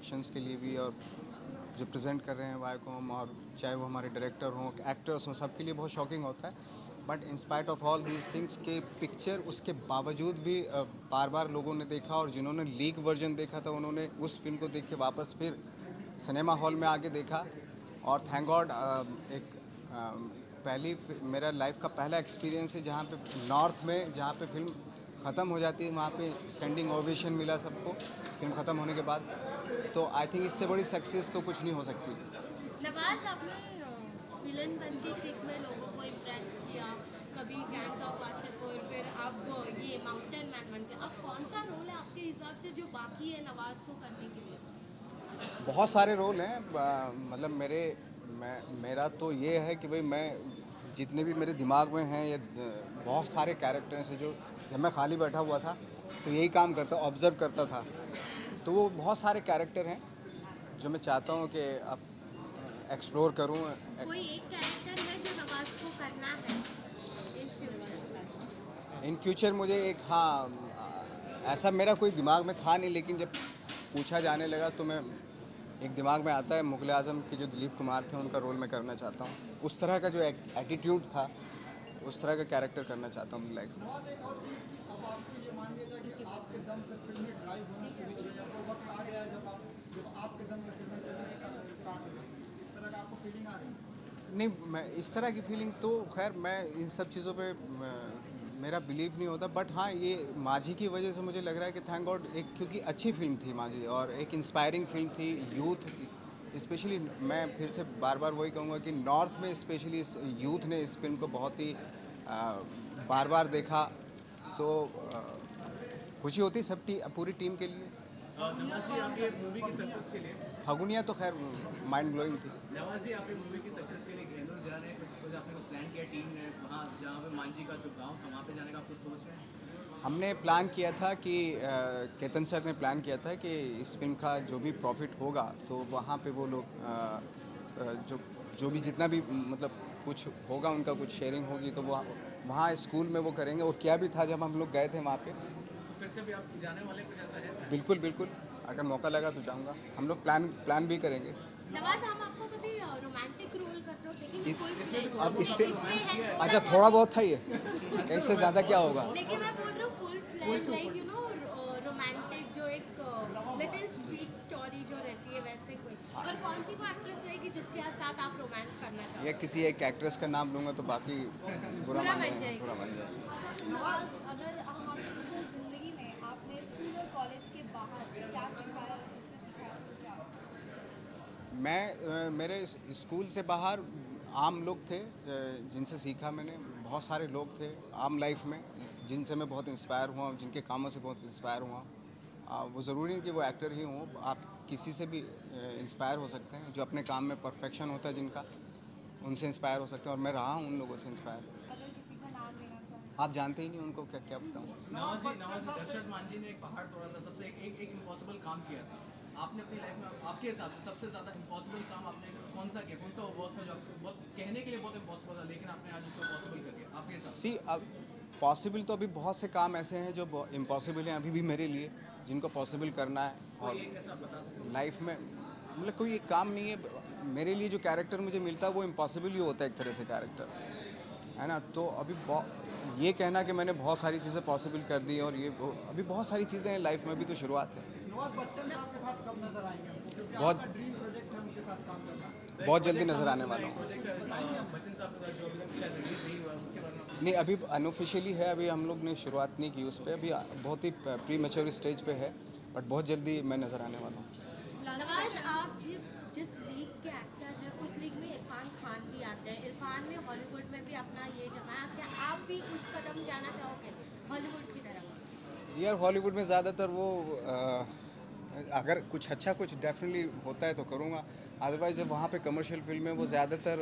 Productions के लिए भी, और जो प्रेजेंट कर रहे हैं वायकॉम, और चाहे वो हमारे डायरेक्टर हों, एक्टर्स हों, सबके लिए बहुत शॉकिंग होता है। But in spite of all these things के पिक्चर उसके बावजूद भी बार बार लोगों ने देखा, और जिन्होंने लीक वर्जन देखा था उन्होंने उस फिल्म को देख के वापस फिर सिनेमा हॉल में आके देखा। और थैंक गॉड एक मेरा लाइफ का पहला एक्सपीरियंस है जहाँ पे नॉर्थ में, जहाँ पे फिल्म ख़त्म हो जाती है वहाँ पे स्टैंडिंग ओवेशन मिला सबको फिल्म ख़त्म होने के बाद। तो आई थिंक इससे बड़ी सक्सेस तो कुछ नहीं हो सकती। नवाज, आपने विलन बन के किक में लोगों को इम्प्रेस किया, कभी गैंग ऑफ वासेपुर, फिर अब ये माउंटेन मैन बन के, अब कौन सा रोल है आपके हिसाब से जो बाकी है नवाज को करने के लिए? बहुत सारे रोल हैं, मतलब मेरा तो ये है कि भाई मैं जितने भी मेरे दिमाग में हैं ये बहुत सारे कैरेक्टर्स हैं जो जब मैं खाली बैठा हुआ था तो यही काम करता, ऑब्ज़र्व करता था। तो वो बहुत सारे कैरेक्टर हैं जो मैं चाहता हूँ कि अब एक्सप्लोर करूँ। कोई एक कैरेक्टर है जो नवाज को करना है इन फ्यूचर? इन फ्यूचर मुझे एक, हाँ, ऐसा मेरा कोई दिमाग में था नहीं, लेकिन जब पूछा जाने लगा तो मैं एक दिमाग में आता है, मुग़ल आज़म के जो दिलीप कुमार थे उनका रोल मैं करना चाहता हूँ। उस तरह का जो एटीट्यूड था, उस तरह का कैरेक्टर करना चाहता हूँ अपनी लाइफ में। अब आपको ये मान लिया जाए कि आपके दम पे फिल्में ड्राइव होना शुरू हो रही है, तो वक्त आ गया है जब आपके दम पे फिल्में चलना स्टार्ट हो जाएंगी, इस तरह का आपको फीलिंग आ रही है? नहीं, मैं इस तरह की फीलिंग तो खैर मैं इन सब चीज़ों पे मेरा बिलीव नहीं होता। बट हाँ, ये माझी की वजह से मुझे लग रहा है कि थैंक गॉड, एक क्योंकि अच्छी फिल्म थी माझी और एक इंस्पायरिंग फिल्म थी यूथ स्पेशली। मैं फिर से बार बार वही कहूँगा कि नॉर्थ में स्पेशली इस यूथ ने इस फिल्म को बहुत ही बार बार देखा। तो खुशी होती सबकी पूरी टीम के लिए। नवाज जी, आपके मूवी की सक्सेस के लिए फगुनिया तो खैर माइंड ब्लोइंग थी। नवाज जी, आपकी मूवी की सक्सेस के लिए घेनूर जा रहे हैं, कुछ आपने कुछ प्लान किया टीम ने वहाँ जहाँ पे मांझी का जो गाँव था वहाँ पे जाने का आप कुछ सोच रहे हैं? हमने प्लान किया था कि केतन सर ने प्लान किया था कि इस फिल्म का जो भी प्रॉफिट होगा तो वहाँ पे वो लोग जो जो भी जितना भी मतलब कुछ होगा उनका कुछ शेयरिंग होगी तो वो वहाँ स्कूल में वो करेंगे। और क्या भी था जब हम लोग गए थे वहाँ पे। तो फिर से भी आप जाने वाले, कुछ ऐसा है? बिल्कुल बिल्कुल, अगर मौका लगा तो जाऊँगा। हम लोग प्लान भी करेंगे। नवाज, हम आपको कभी रोमांटिक रोल करते हो लेकिन फुल फ्लेज, अब इससे इसमें है अच्छा थोड़ा बहुत था ये, इससे ज़्यादा क्या होगा। लेकिन मैं बोल रही हूँ full fledge, like you know romantic, जो एक लिटिल स्वीट स्टोरी जो रहती है वैसे कोई, और कौन सी को एक्ट्रेस रहेगी जिसके साथ आप रोमांस करना चाहोगे? या किसी एक एक्ट्रेस का नाम लूँगा तो बाकी बुरा बुरा मान बन जाएगा, जाएगा। बुरा मान जाएगा। नवाज, अगर हम आपसे पूछें जिंदगी में आपने स्कूल और कॉलेज के बाहर क्या सिखाया और किससे सिखाया तो क्या? मैं मेरे स्कूल से बाहर आम लोग थे जिनसे सीखा मैंने। बहुत सारे लोग थे आम लाइफ में जिनसे मैं बहुत इंस्पायर हुआ, जिनके कामों से बहुत इंस्पायर हुआ। वो ज़रूरी नहीं कि वो एक्टर ही हों, आप किसी से भी इंस्पायर हो सकते हैं। जो अपने काम में परफेक्शन होता है जिनका, उनसे इंस्पायर हो सकते हैं। और मैं रहा हूँ उन लोगों से इंस्पायर। अगर किसी का नाम लेना चाहें? आप जानते ही नहीं उनको, क्या क्या बताऊँ। नवाज जी, दशरथ मांझी ने एक पहाड़ तोड़ा था, सबसे एक इम्पॉसिबल काम किया था। आपने अपनी लाइफ में आपके हिसाब से सबसे ज़्यादा इम्पॉसिबल काम आपने कौन सा किया? कौन सा वो वर्क था जो आपको बहुत कहने के लिए बहुत इम्पॉसिबल था लेकिन आपने आज उसको पॉसिबल कर दिया आपके हिसाब से? अब पॉसिबल तो अभी बहुत से काम ऐसे हैं जो इम्पॉसिबल हैं अभी भी मेरे लिए, जिनको पॉसिबल करना है। और कोई एक ऐसा बता सकते लाइफ में मतलब कोई एक काम नहीं है मेरे लिए। जो कैरेक्टर मुझे मिलता है वो इम्पॉसिबल ही होता है एक तरह से कैरेक्टर, है ना। तो अभी ये कहना कि मैंने बहुत सारी चीज़ें पॉसिबल कर दी और अभी बहुत सारी चीज़ें हैं लाइफ में, अभी तो शुरुआत है। नवाज बच्चन साहब के साथ कब नजर आएंगे हमको, क्योंकि बहुत- आपका ड्रीम प्रोजेक्ट है उनके साथ काम करना? बहुत जल्दी नज़र आने वाला हूँ। प्रोजेक्ट बच्चन साहब का जो अभी तक शायद रिलीज नहीं हुआ है उसके बारे में आप नहीं, अभी अनऑफिशियली है, अभी हम लोग ने शुरुआत नहीं की उस पर। अभी बहुत ही प्री मैच्योर स्टेज पे है, बट बहुत जल्दी मैं नज़र आने वाला हूँ। नवाज, आप जिस लीग के एक्टर हैं उस लीग में इरफान खान भी आते हैं। इरफान ने हॉलीवुड में भी अपना ये जमाया, क्या आप भी उस कदम जाना चाहोगे हॉलीवुड की तरफ? यार हॉलीवुड में ज़्यादातर वो अगर कुछ अच्छा कुछ डेफिनेटली होता है तो करूँगा। अदरवाइज़ जब वहाँ पे कमर्शियल फिल्में वो ज़्यादातर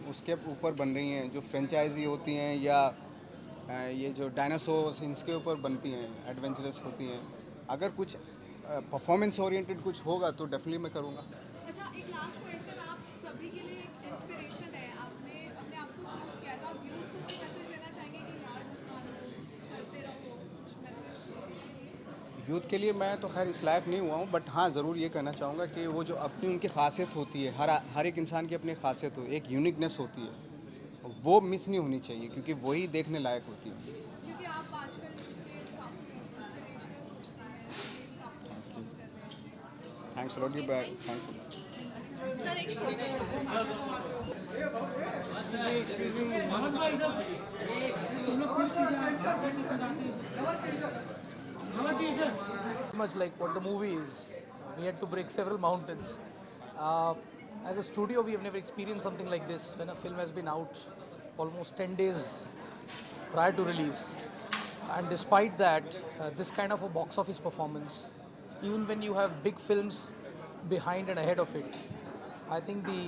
उसके ऊपर बन रही हैं जो फ्रेंचाइजी होती हैं या ये जो डायनासोर्स इनके ऊपर बनती हैं, एडवेंचरस होती हैं। अगर कुछ परफॉर्मेंस ओरिएंटेड कुछ होगा तो डेफिनेटली मैं करूँगा। अच्छा, एक लास्ट क्वेश्चन, आप सभी के लिए एक इंस्पिरेशन है, आपने अपने आप को प्रूव किया था, आप यूथ को कोई मैसेज देना चाहेंगे कि ना डूब मारो, करते रहो, कुछ मैसेज? यूथ के लिए मैं तो खैर इस लायक नहीं हुआ हूँ, बट हाँ ज़रूर ये कहना चाहूँगा कि वो जो अपनी उनकी खासियत होती है, हर एक इंसान की अपनी खासियत हो, एक यूनिकनेस होती है, वो मिस नहीं होनी चाहिए, क्योंकि वही देखने लायक होती है। क्योंकि आप आजकल के काफ़ी इंस्पिरेशनल हो चुके हैं, काफ़ी फॉलो कर रहे हैं। Thanks lot you, thanks. Sir एक Much like what the movie is. We had to break several mountains. Uh, as a studio, we have never experienced something like this when a film has been out almost 10 days prior to release. And despite that, this kind of a box office performance, even when you have big films behind and ahead of it, I think the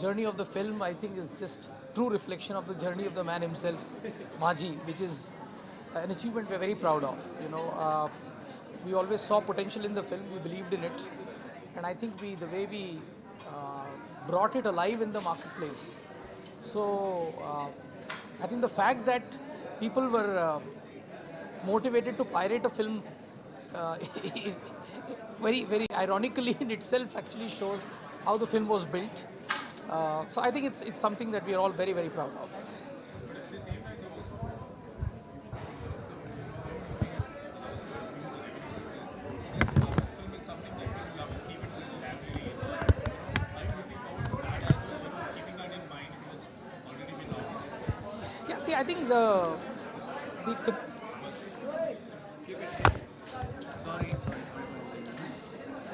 journey of the film, I think, is just true reflection of the journey of the man himself, Maji, which is an achievement we're very proud of. We always saw potential in the film, we believed in it, and I think the way we brought it alive in the marketplace. So I think the fact that people were motivated to pirate a film very, very ironically in itself actually shows how the film was built. So I think it's something that we are all very, very proud of. Yeah, see, I think the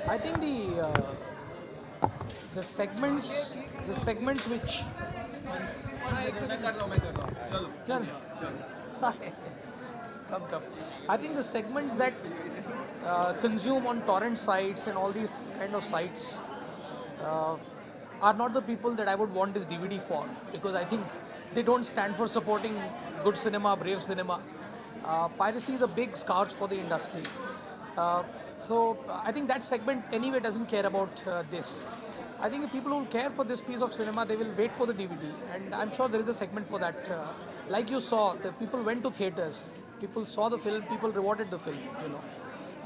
I think the segments which Chal. Come. I think the segments that consume on torrent sites and all these kind of sites are not the people that I would want this DVD for, because I think they don't stand for supporting good cinema, brave cinema. Piracy is a big scourge for the industry. So I think that segment anyway doesn't care about this. I think the people who care for this piece of cinema, they will wait for the DVD, and I'm sure there is a segment for that. Like you saw, the people went to theaters, people saw the film, people rewarded the film.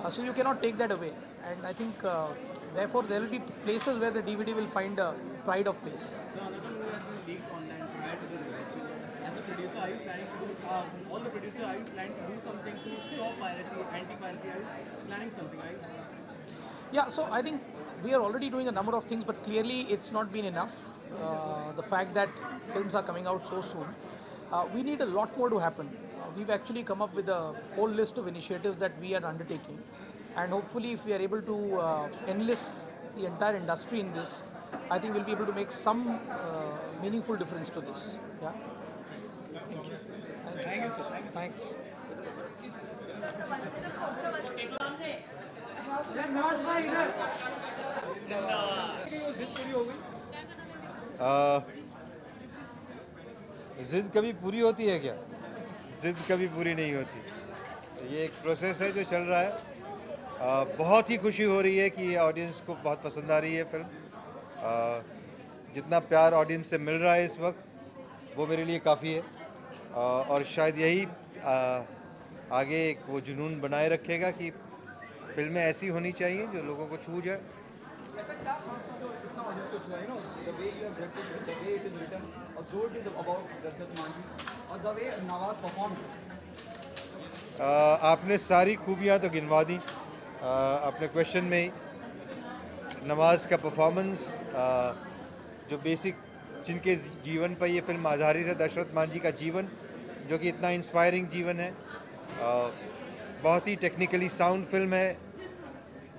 So you cannot take that away, and I think therefore there will be places where the DVD will find a pride of place. So another movie has been leaked online prior to the release. As a producer, are you planning to do, all the producers, are you planning to do something to stop piracy, anti-piracy? Are you planning something, right? Yeah, so I think we are already doing a number of things, but clearly it's not been enough. The fact that films are coming out so soon, we need a lot more to happen. We've actually come up with a whole list of initiatives that we are undertaking, and hopefully if we are able to enlist the entire industry in this, I think we'll be able to make some meaningful difference to this. Yeah. Thank you, sir. Thanks. ज़िद कभी पूरी होती है क्या? ज़िद कभी पूरी नहीं होती। ये एक प्रोसेस है जो चल रहा है। बहुत ही खुशी हो रही है कि ऑडियंस को बहुत पसंद आ रही है फिल्म। जितना प्यार ऑडियंस से मिल रहा है इस वक्त, वो मेरे लिए काफ़ी है, और शायद यही आगे एक वो जुनून बनाए रखेगा कि फिल्में ऐसी होनी चाहिए जो लोगों को छू जाए। आपने सारी खूबियाँ तो गिनवा दी अपने क्वेश्चन में ही। नवाज़ का परफॉर्मेंस, जो बेसिक जिनके जीवन पर ये फिल्म आधारित है, दशरथ मान जी का जीवन, जो कि इतना इंस्पायरिंग जीवन है। बहुत ही टेक्निकली साउंड फिल्म है।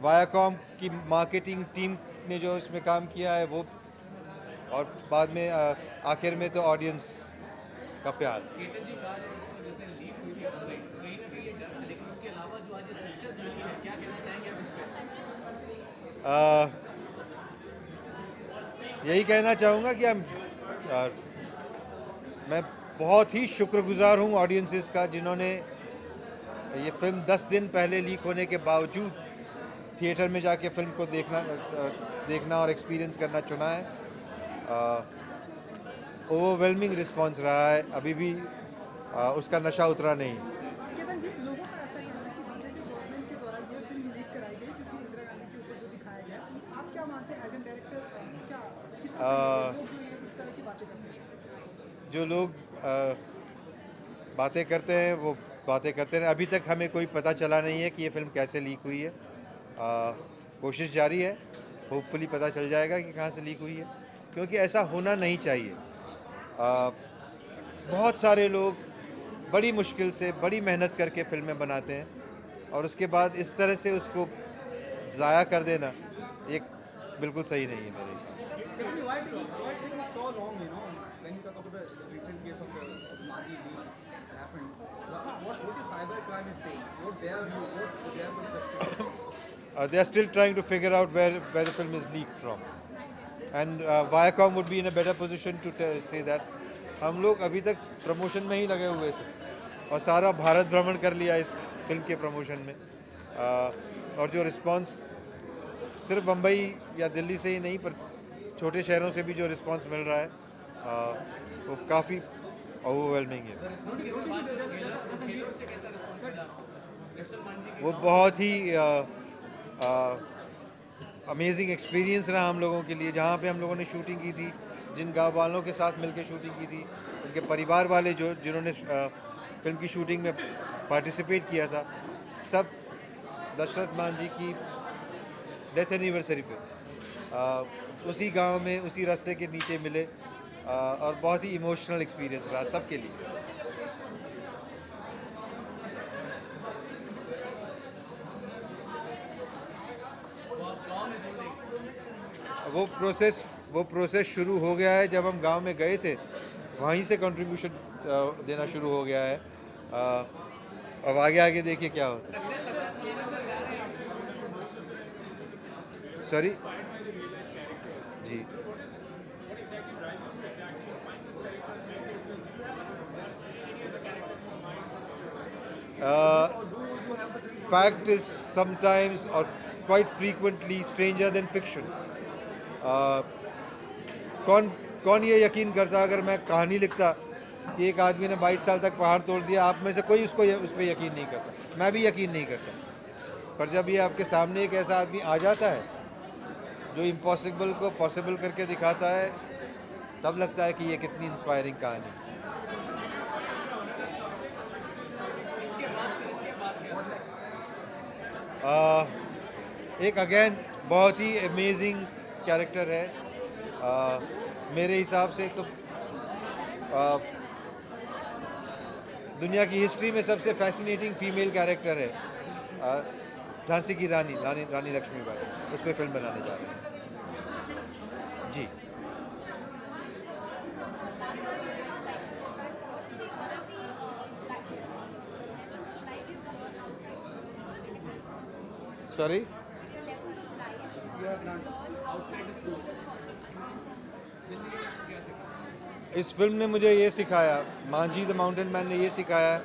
वायाकॉम की मार्केटिंग टीम ने जो इसमें काम किया है वो, और बाद में आखिर में तो ऑडियंस का प्यार। केतन जी का जैसे लीक हुई थी कहीं ना कहीं ये डर था, लेकिन उसके अलावा जो आज सक्सेस मिली है, क्या कहना चाहेंगे आप इस पे? यही कहना चाहूँगा कि मैं बहुत ही शुक्रगुजार हूँ ऑडियंसेस का, जिन्होंने ये फिल्म 10 दिन पहले लीक होने के बावजूद थिएटर में जाके फिल्म को देखना और एक्सपीरियंस करना चुना है। ओवरवेलमिंग रिस्पांस रहा है, अभी भी उसका नशा उतरा नहीं। केतन जी, लोगों का ऐसा ही है कि बीजेपी गवर्नमेंट के द्वारा ये जो लोग बातें करते हैं वो बातें करते हैं। अभी तक हमें कोई पता चला नहीं है कि ये फिल्म कैसे लीक हुई है। कोशिश जारी है, होपफुली पता चल जाएगा कि कहाँ से लीक हुई है, क्योंकि ऐसा होना नहीं चाहिए। बहुत सारे लोग बड़ी मुश्किल से बड़ी मेहनत करके फिल्में बनाते हैं और उसके बाद इस तरह से उसको ज़ाया कर देना ये बिल्कुल सही नहीं है मेरे हिसाब से। Why it is so long, you know, when you talk about the recent case of Madi leak happened, what is cybercrime is saying? What their view, what their perspective? They are still trying to figure out where the film is leaked from, and Viacom would be in a better position to say that. हम लोग अभी तक promotion में ही लगे हुए थे और सारा भारत भ्रमण कर लिया इस फिल्म के प्रमोशन में, और जो रिस्पांस सिर्फ बम्बई या दिल्ली से ही नहीं पर छोटे शहरों से भी जो रिस्पांस मिल रहा है वो काफ़ी ओवरवेलमिंग है। वो बहुत ही अमेजिंग एक्सपीरियंस रहा हम लोगों के लिए। जहाँ पे हम लोगों ने शूटिंग की थी, जिन गाँव वालों के साथ मिलकर शूटिंग की थी, उनके परिवार वाले जिन्होंने फिल्म की शूटिंग में पार्टिसिपेट किया था, सब दशरथ मान जी की डेथ एनिवर्सरी पे उसी गांव में उसी रास्ते के नीचे मिले, और बहुत ही इमोशनल एक्सपीरियंस रहा सबके लिए। वो प्रोसेस शुरू हो गया है। जब हम गांव में गए थे वहीं से कंट्रीब्यूशन देना शुरू हो गया है। अब आगे देखिए क्या होता है। Sorry ji, fact is sometimes or quite frequently stranger than fiction. कौन ये यकीन करता अगर मैं कहानी लिखता कि एक आदमी ने 22 साल तक पहाड़ तोड़ दिया, आप में से कोई उस पर यकीन नहीं करता, मैं भी यकीन नहीं करता। पर जब ये आपके सामने एक ऐसा आदमी आ जाता है जो इम्पॉसिबल को पॉसिबल करके दिखाता है, तब लगता है कि ये कितनी इंस्पायरिंग कहानी। एक अगेन बहुत ही अमेजिंग कैरेक्टर है। मेरे हिसाब से तो दुनिया की हिस्ट्री में सबसे फैसिनेटिंग फीमेल कैरेक्टर है झांसी की रानी लक्ष्मीबाई। उस पर फिल्म बनाने जा रहे हैं जी। सॉरी, इस फिल्म ने मुझे ये सिखाया, मांझी द माउंटेन मैन ने ये सिखाया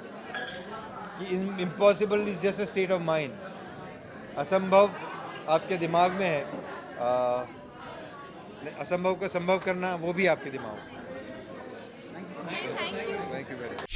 कि impossible is just a state of mind. असंभव आपके दिमाग में है, असंभव को संभव करना वो भी आपके दिमाग में। Thank you very much.